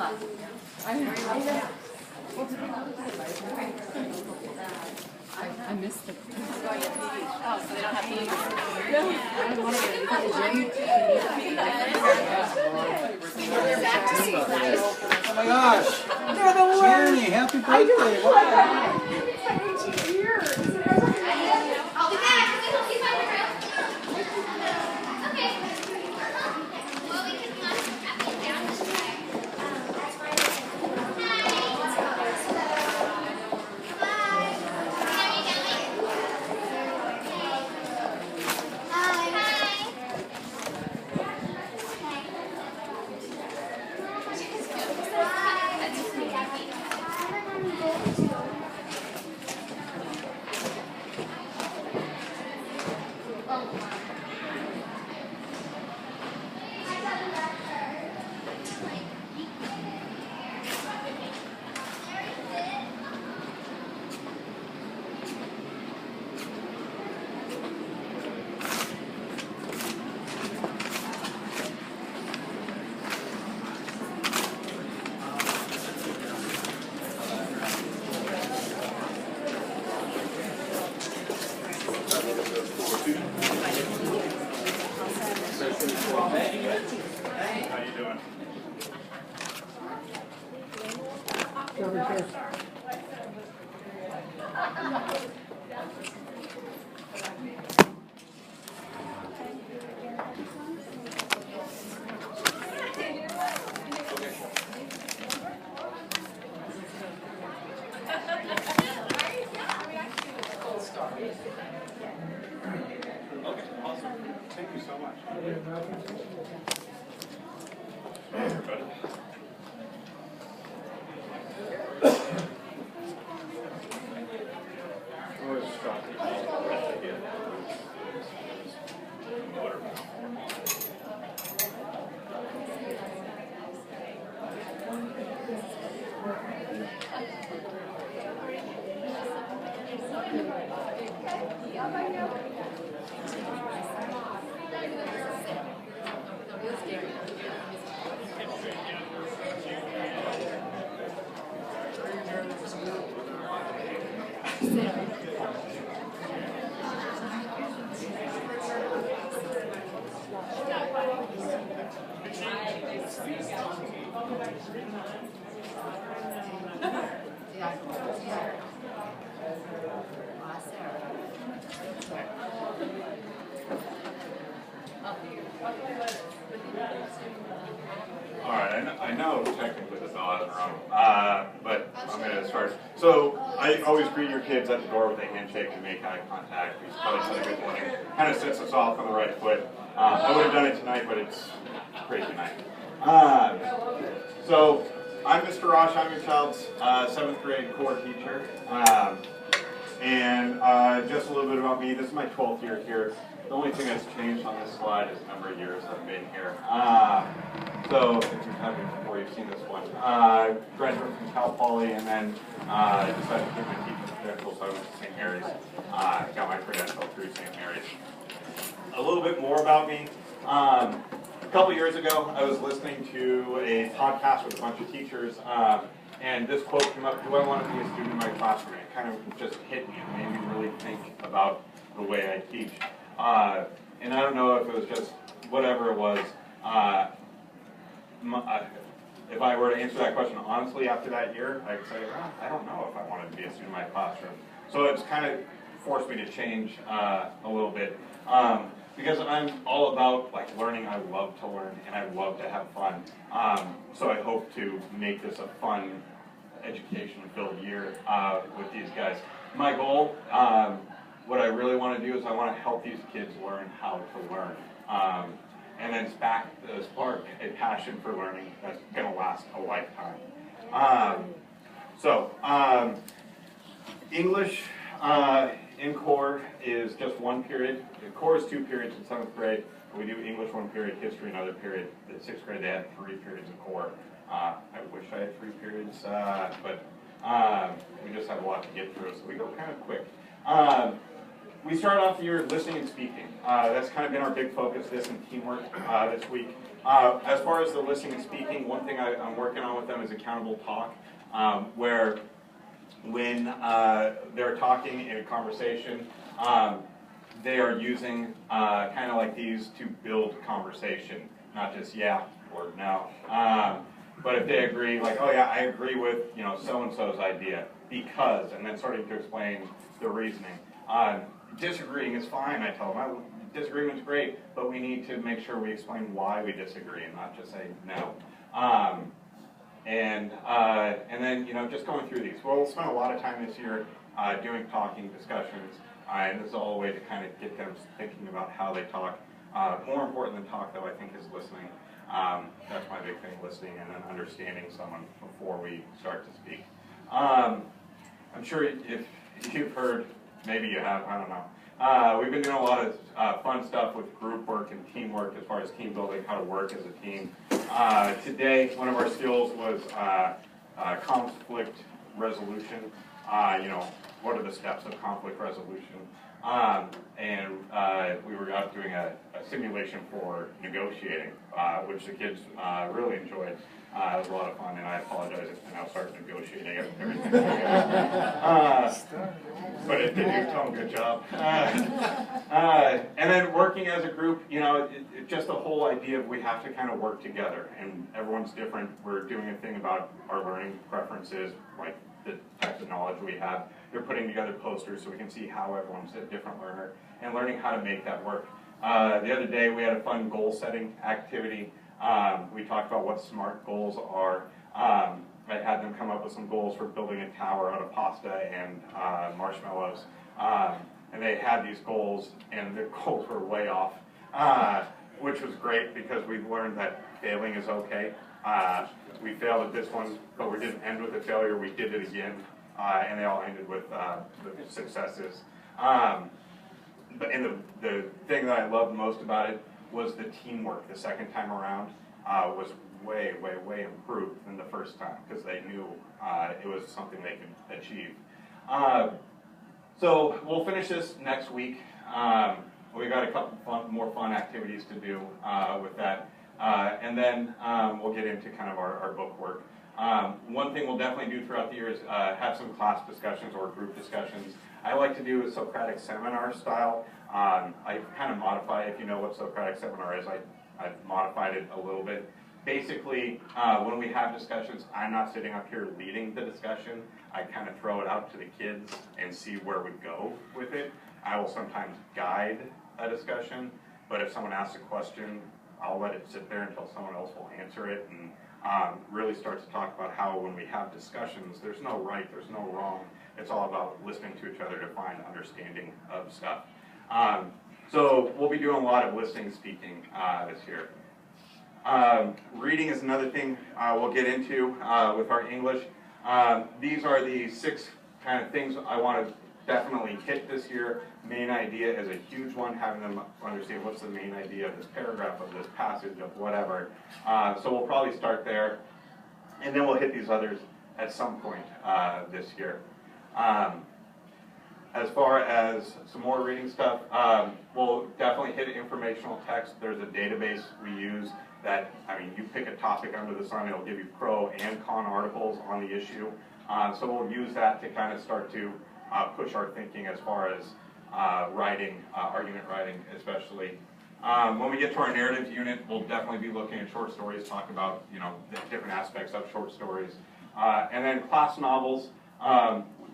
I missed the. Oh, so they don't have to use it. I don't want to go to the gym. They're back to school. Oh my gosh! Tierney, happy birthday! Wow. I'll be back. Can we help you find the room? Okay. Well, we can wrap it down this way. That's fine. Hi. Hi. Hi. How you doing? Okay, awesome. Thank you so much. Everybody. Always stop. All right, I know technically this all isn't wrong, but I'm going to start. So I always greet your kids at the door with a handshake and make eye contact. We probably said a good morning. Kind of sets us off on the right foot. I would have done it tonight, but it's a crazy night. So I'm Mr. Rosh. I'm your child's 7th grade core teacher. And just a little bit about me. This is my 12th year here. The only thing that's changed on this slide is the number of years I've been here. So if you've had me before, you've seen this one. Graduated from Cal Poly, and then decided to get my teaching credential, so I went to St. Mary's. Got my credential through St. Mary's. A little bit more about me. A couple years ago, I was listening to a podcast with a bunch of teachers, and this quote came up: "Do I want to be a student in my classroom?" It kind of just hit me and made me really think about the way I teach. And I don't know if it was just whatever it was. If I were to answer that question honestly after that year, I'd say, well, I don't know if I wanted to be a student in my classroom. So it's kind of forced me to change a little bit. Because I'm all about learning. I love to learn and I love to have fun. So I hope to make this a fun, education-filled year with these guys. My goal, what I really want to do is I want to help these kids learn how to learn. And then spark a passion for learning that's going to last a lifetime. English in core is just one period. The core is 2 periods in 7th grade. We do English 1 period, history another period. In 6th grade they had 3 periods in core. I wish I had 3 periods, but we just have a lot to get through, so we go kind of quick. We start off the year listening and speaking. That's kind of been our big focus, this and teamwork this week. As far as the listening and speaking, one thing I'm working on with them is accountable talk, where when they're talking in a conversation, they are using kind of like these to build conversation, not just yeah or no. But if they agree, like, oh yeah, I agree with, you know, so-and-so's idea because, and then starting to explain the reasoning. Disagreeing is fine, I tell them. Disagreement's great, but we need to make sure we explain why we disagree and not just say no. And then, you know, just going through these. We'll spend a lot of time this year doing talking discussions, and this is all a way to kind of get them thinking about how they talk. More important than talk, though, I think, is listening. That's my big thing, listening and then understanding someone before we start to speak. I'm sure if you've heard, maybe you have, I don't know. We've been doing a lot of fun stuff with group work and teamwork as far as team building, how to work as a team. Today, one of our skills was conflict resolution. You know, what are the steps of conflict resolution? And we were out doing a simulation for negotiating, which the kids really enjoyed. It was a lot of fun, and I apologize if I now start negotiating everything. But if they do, tell them good job. And then working as a group, you know, just the whole idea of we have to kind of work together, and everyone's different. We're doing a thing about our learning preferences, like the types of knowledge we have. They're putting together posters so we can see how everyone's a different learner and learning how to make that work. The other day we had a fun goal setting activity. We talked about what SMART goals are. I had them come up with some goals for building a tower out of pasta and marshmallows. And they had these goals, and the goals were way off, which was great because we've learned that failing is okay. We failed at this one, but we didn't end with a failure. We did it again, and they all ended with successes. And the thing that I loved most about it was the teamwork. The second time around was way, way, way improved than the first time because they knew it was something they could achieve. So we'll finish this next week. We've got a couple more fun activities to do with that. And then we'll get into kind of our book work. One thing we'll definitely do throughout the year is have some class discussions or group discussions. I like to do a Socratic seminar style. I kind of modify, if you know what Socratic seminar is, I've modified it a little bit. Basically, when we have discussions, I'm not sitting up here leading the discussion. I kind of throw it out to the kids and see where we go with it. I will sometimes guide a discussion, but if someone asks a question, I'll let it sit there until someone else will answer it and really start to talk about how when we have discussions, there's no right, there's no wrong. It's all about listening to each other to find understanding of stuff. So we'll be doing a lot of listening and speaking this year. Reading is another thing we'll get into with our English. These are the 6 kind of things I want to definitely hit this year. Main idea is a huge one, having them understand what's the main idea of this paragraph, of this passage, of whatever. So we'll probably start there, and then we'll hit these others at some point this year. As far as some more reading stuff, we'll definitely hit informational text. There's a database we use that, I mean, you pick a topic under the sun, it'll give you pro and con articles on the issue. So we'll use that to kind of start to push our thinking as far as writing, argument writing especially. When we get to our narrative unit, we'll definitely be looking at short stories, talk about, you know, the different aspects of short stories. And then class novels,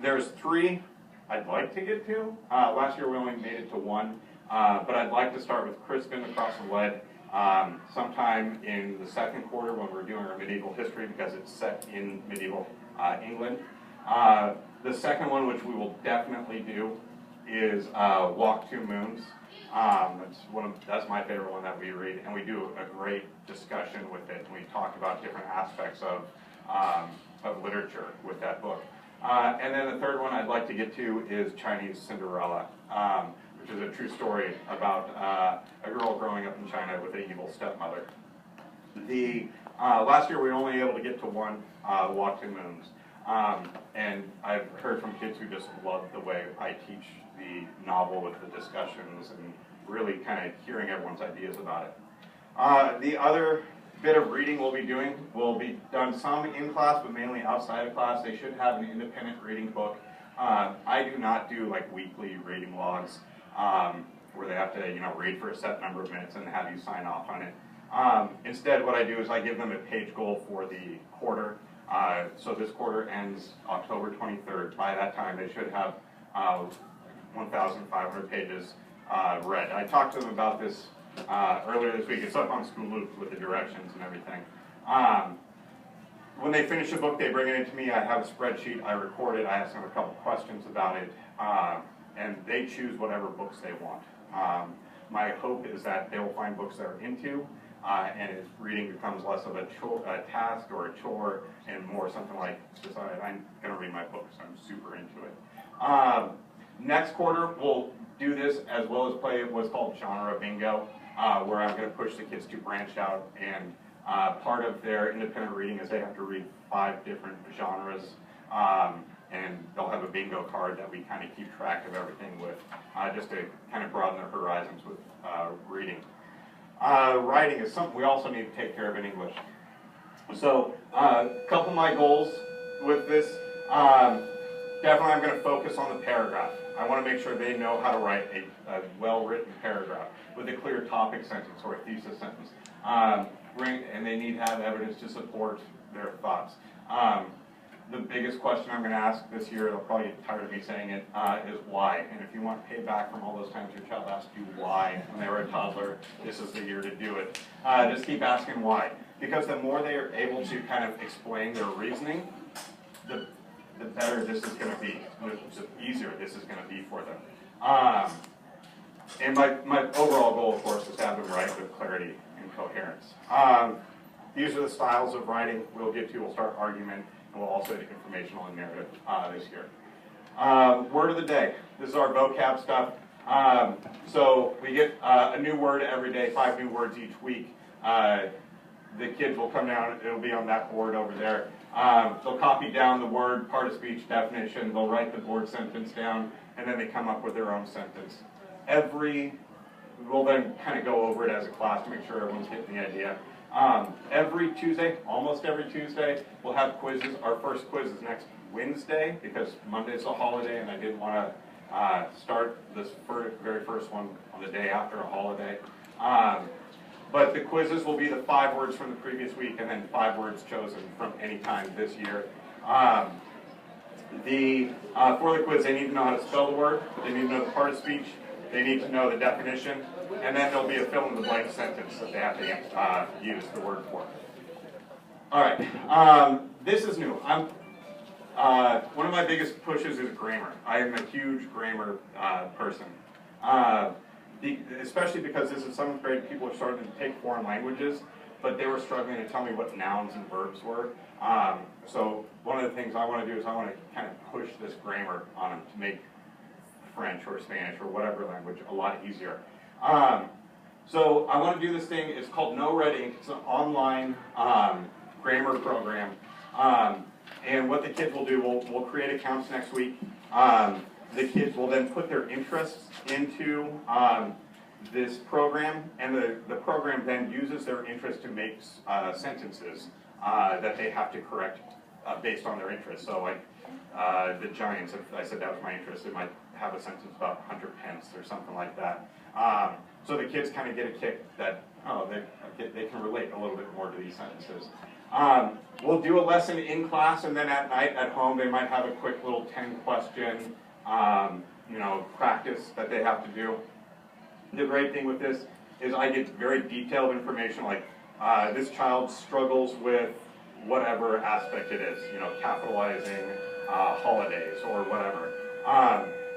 there's 3 I'd like to get to. Last year we only made it to 1, but I'd like to start with Crispin Across the Lead sometime in the 2nd quarter when we're doing our medieval history because it's set in medieval England. The second one, which we will definitely do, is Walk Two Moons. That's my favorite one that we read, and we do a great discussion with it. We talk about different aspects of literature with that book. And then the third one I'd like to get to is Chinese Cinderella, which is a true story about a girl growing up in China with an evil stepmother. Last year we were only able to get to 1, Walk Two Moons. And I've heard from kids who just love the way I teach the novel with the discussions and really kind of hearing everyone's ideas about it. The other bit of reading we'll be doing will be done some in class, but mainly outside of class. They should have an independent reading book. I do not do like weekly reading logs where they have to, read for a set number of minutes and have you sign off on it. Instead, what I do is I give them a page goal for the quarter. So this quarter ends October 23rd. By that time, they should have 1,500 pages read. I talked to them about this earlier this week. It's up on School Loop with the directions and everything. When they finish a book, they bring it into me. I have a spreadsheet. I record it. I ask them a couple questions about it. And they choose whatever books they want. My hope is that they will find books they're into, and if reading becomes less of a task or a chore, and more something like, I'm going to read my books. I'm super into it. Next quarter, we'll do this as well as play what's called genre bingo, where I'm going to push the kids to branch out. And part of their independent reading is they have to read 5 different genres. And they'll have a bingo card that we kind of keep track of everything with, just to kind of broaden their horizons with reading. Writing is something we also need to take care of in English. So a couple of my goals with this, definitely I'm going to focus on the paragraph. I want to make sure they know how to write a well-written paragraph with a clear topic sentence or a thesis sentence. And they need to have evidence to support their thoughts. The biggest question I'm going to ask this year, they'll probably get tired of me saying it, is why. And if you want payback from all those times your child asked you why when they were a toddler, this is the year to do it. Just keep asking why. Because the more they are able to kind of explain their reasoning, the better this is going to be, the easier this is going to be for them. And my overall goal, of course, is to have them write with clarity and coherence. These are the styles of writing we'll get to. We'll start argument. And we'll also do informational and narrative this year. Word of the day. This is our vocab stuff. So we get a new word every day, 5 new words each week. The kids will come down, it'll be on that board over there. They'll copy down the word, part of speech, definition, they'll write the board sentence down, and then they come up with their own sentence. We'll then kind of go over it as a class to make sure everyone's getting the idea. Every Tuesday, almost every Tuesday, we'll have quizzes. Our first quiz is next Wednesday because Monday's a holiday and I didn't want to start this very first one on the day after a holiday. But the quizzes will be the 5 words from the previous week and then 5 words chosen from any time this year. For the quiz, they need to know how to spell the word. They need to know the part of speech. They need to know the definition, and then there'll be a fill-in-the-blank sentence that they have to use the word for. All right, this is new. One of my biggest pushes is grammar. I am a huge grammar person, especially because this is 7th grade. People are starting to take foreign languages, but they were struggling to tell me what nouns and verbs were. So one of the things I want to do is I want to kind of push this grammar on them to make French or Spanish or whatever language a lot easier. So I want to do this thing. It's called No Red Ink. It's an online grammar program. And what the kids will do, we'll create accounts next week. The kids will then put their interests into this program, and the program then uses their interest to make sentences that they have to correct based on their interests. So like the Giants, if I said that was my interest, it might have a sentence about Hunter Pence or something like that. So the kids kind of get a kick that, they can relate a little bit more to these sentences. We'll do a lesson in class, and then at night at home they might have a quick little 10-question practice that they have to do. The great thing with this is I get very detailed information, like this child struggles with whatever aspect it is, capitalizing holidays or whatever.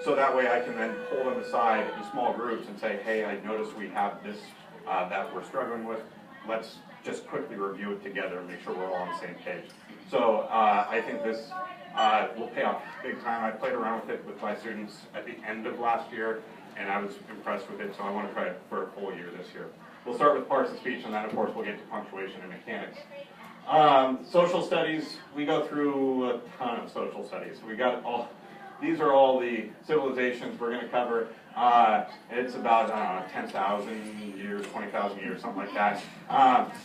So that way I can then pull them aside in small groups and say, hey, I noticed we have this that we're struggling with. Let's just quickly review it together and make sure we're all on the same page. So I think this will pay off big time. I played around with it with my students at the end of last year, and I was impressed with it, so I want to try it for a full year this year. We'll start with parts of speech, and then of course we'll get to punctuation and mechanics. Social studies, we go through a ton of social studies. We got these are all the civilizations we're going to cover. It's about, I don't know, 10,000 years, 20,000 years, something like that.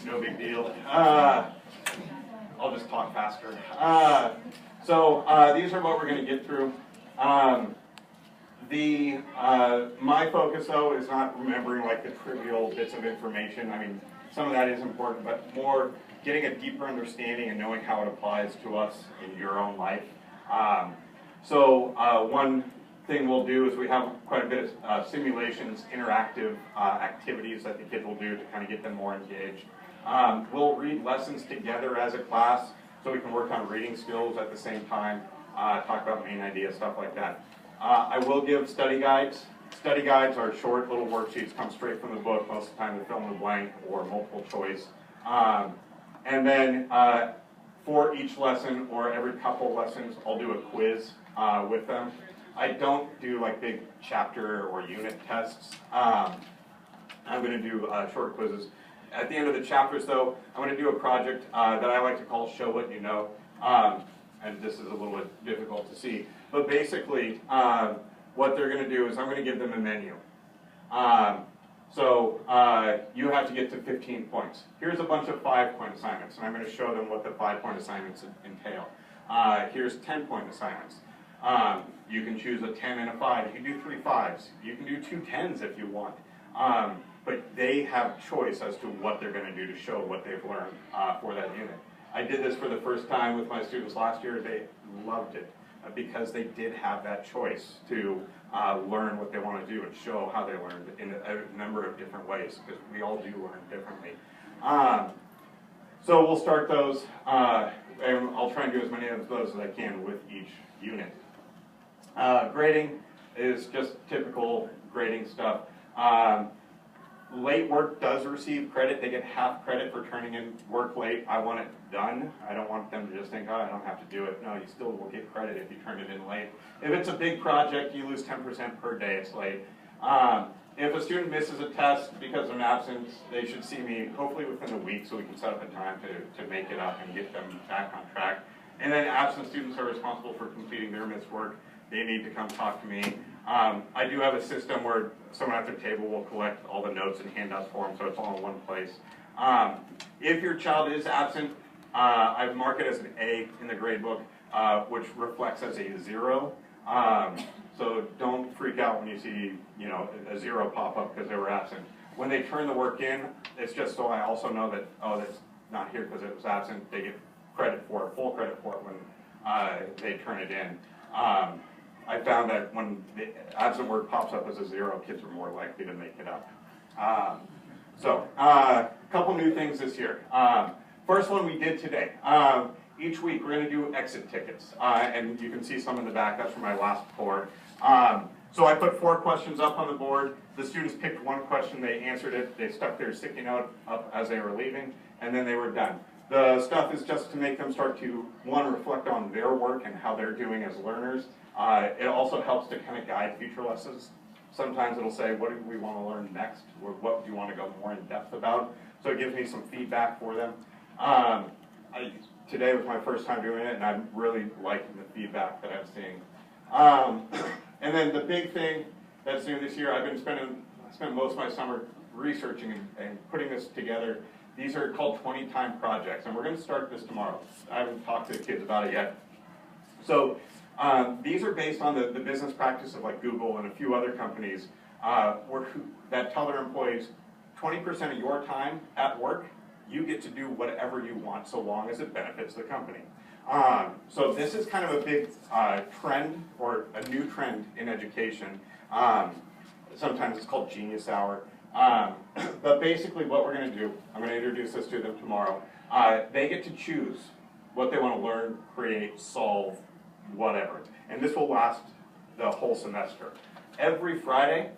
No big deal. I'll just talk faster. These are what we're going to get through. My focus, though, is not remembering like the trivial bits of information. I mean, some of that is important, but more getting a deeper understanding and knowing how it applies to us in your own life. One thing we'll do is we have quite a bit of simulations, interactive activities that the kids will do to kind of get them more engaged. We'll read lessons together as a class so we can work on reading skills at the same time, talk about main ideas, stuff like that. I will give study guides. Study guides are short little worksheets, come straight from the book. Most of the time they're fill in the blank or multiple choice. And then for each lesson or every couple lessons, I'll do a quiz with them. I don't do like big chapter or unit tests. I'm going to do short quizzes. At the end of the chapters, though, I'm going to do a project that I like to call Show What You Know. And this is a little bit difficult to see. But basically, what they're going to do is I'm going to give them a menu. You have to get to 15 points. Here's a bunch of 5-point assignments, and I'm going to show them what the 5-point assignments entail. Here's 10-point assignments. You can choose a 10 and a 5. You can do 3 5s. You can do 2 10s if you want. But they have choice as to what they're going to do to show what they've learned for that unit. I did this for the first time with my students last year. They loved it because they did have that choice to learn what they want to do and show how they learned in a number of different ways, because we all do learn differently. So we'll start those, and I'll try and do as many of those as I can with each unit. Grading is just typical grading stuff. Late work does receive credit. They get half credit for turning in work late. I want it done. I don't want them to just think, oh, I don't have to do it. No, you still will get credit if you turn it in late. If it's a big project, you lose 10% per day it's late. If a student misses a test because of an absence, they should see me hopefully within a week so we can set up a time to make it up and get them back on track. And then absent students are responsible for completing their missed work. They need to come talk to me. I do have a system where someone at their table will collect all the notes and handouts for them, so it's all in one place. If your child is absent, I mark it as an A in the grade book, which reflects as a 0. So don't freak out when you see, a 0 pop up because they were absent. When they turn the work in, it's just so I also know that, oh, that's not here because it was absent. They get credit for it, full credit for it when they turn it in. I found that when the absent word pops up as a 0, kids are more likely to make it up. A couple new things this year. First one we did today. Each week we're going to do exit tickets, and you can see some in the back. That's from my last report. So I put 4 questions up on the board. The students picked 1 question, they answered it, they stuck their sticky note up as they were leaving, and then they were done. The stuff is just to make them start to, 1, reflect on their work and how they're doing as learners. It also helps to kind of guide future lessons. Sometimes it'll say, what do we want to learn next? Or what do you want to go more in depth about? So it gives me some feedback for them. Today was my first time doing it, and I'm really liking the feedback that I'm seeing. And then the big thing that's new this year, I spent most of my summer researching and putting this together. These are called 20-time projects, and we're going to start this tomorrow. I haven't talked to the kids about it yet. So these are based on the business practice of like Google and a few other companies that tell their employees 20% of your time at work, you get to do whatever you want so long as it benefits the company. So this is kind of a big trend, or a new trend in education. Sometimes it's called Genius Hour. But basically what we're going to do, I'm going to introduce this to them tomorrow. They get to choose what they want to learn, create, solve, whatever. And this will last the whole semester. Every Friday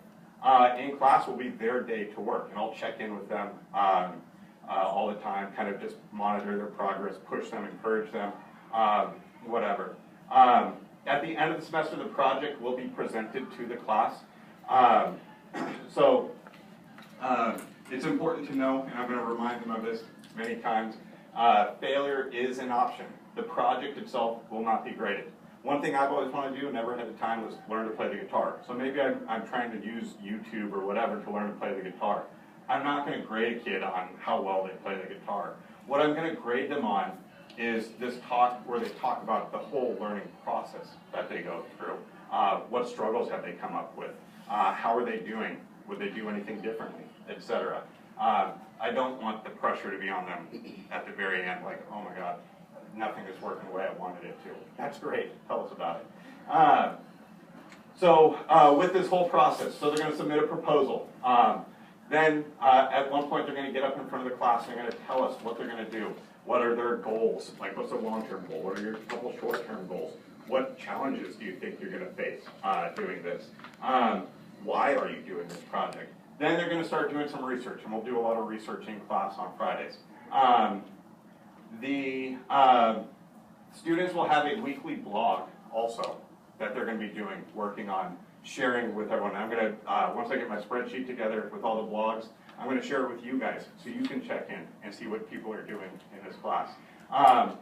in class will be their day to work, and I'll check in with them all the time, kind of just monitor their progress, push them, encourage them, whatever. At the end of the semester, the project will be presented to the class. It's important to know, and I'm going to remind them of this many times, failure is an option. The project itself will not be graded. One thing I've always wanted to do, never had the time, was learn to play the guitar. So maybe I'm trying to use YouTube or whatever to learn to play the guitar. I'm not going to grade a kid on how well they play the guitar. What I'm going to grade them on is this talk where they talk about the whole learning process that they go through. What struggles have they come up with? How are they doing? Would they do anything differently, etc. I don't want the pressure to be on them at the very end, like, oh my God, nothing is working the way I wanted it to. That's great, tell us about it. So with this whole process, so they're going to submit a proposal. Then at one point they're going to get up in front of the class and they're going to tell us what they're going to do. What are their goals? Like, what's a long-term goal? What are your couple short-term goals? What challenges do you think you're going to face doing this? Why are you doing this project? Then they're going to start doing some research, and we'll do a lot of research in class on Fridays. The students will have a weekly blog also that they're going to be doing, working on, sharing with everyone. I'm going to, once I get my spreadsheet together with all the blogs, I'm going to share it with you guys so you can check in and see what people are doing in this class. Some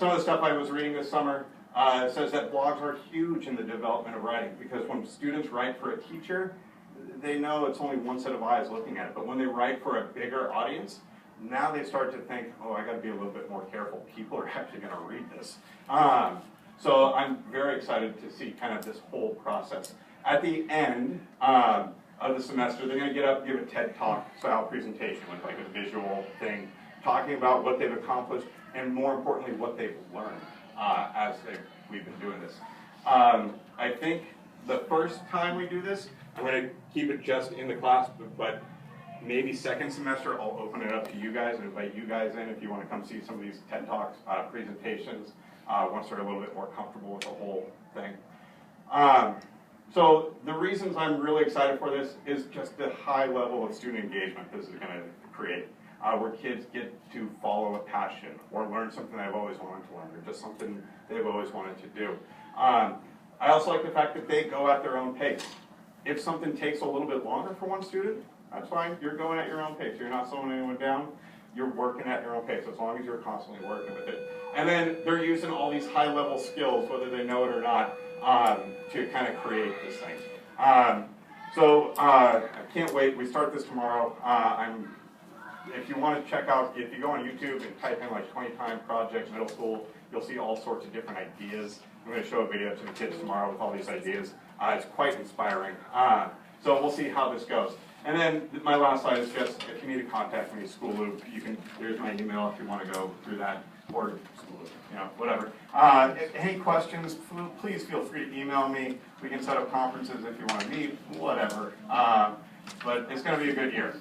of the stuff I was reading this summer says that blogs are huge in the development of writing, because when students write for a teacher, they know it's only one set of eyes looking at it. But when they write for a bigger audience, now they start to think, oh, I got to be a little bit more careful. People are actually going to read this. So I'm very excited to see kind of this whole process. At the end of the semester, they're going to get up and give a TED Talk style presentation with like a visual thing, talking about what they've accomplished and more importantly what they've learned as we've been doing this. I think the first time we do this, I'm going to keep it just in the class, but maybe second semester I'll open it up to you guys and invite you guys in if you want to come see some of these TED Talks presentations once they're a little bit more comfortable with the whole thing. So the reasons I'm really excited for this is just the high level of student engagement this is going to create, where kids get to follow a passion or learn something they've always wanted to learn, or just something they've always wanted to do. I also like the fact that they go at their own pace. If something takes a little bit longer for one student, that's fine. You're going at your own pace. You're not slowing anyone down. You're working at your own pace, as long as you're constantly working with it. And then they're using all these high-level skills, whether they know it or not, to kind of create this thing. So I can't wait. We start this tomorrow. If you want to check out, if you go on YouTube and type in like 20-time project middle school, you'll see all sorts of different ideas. I'm going to show a video to the kids tomorrow with all these ideas. It's quite inspiring. So we'll see how this goes. And then my last slide is just, if you need to contact me, School Loop, you can, there's my email if you want to go through that, or School Loop, you know, whatever. Any questions, please feel free to email me. We can set up conferences if you want to meet, whatever. But it's going to be a good year.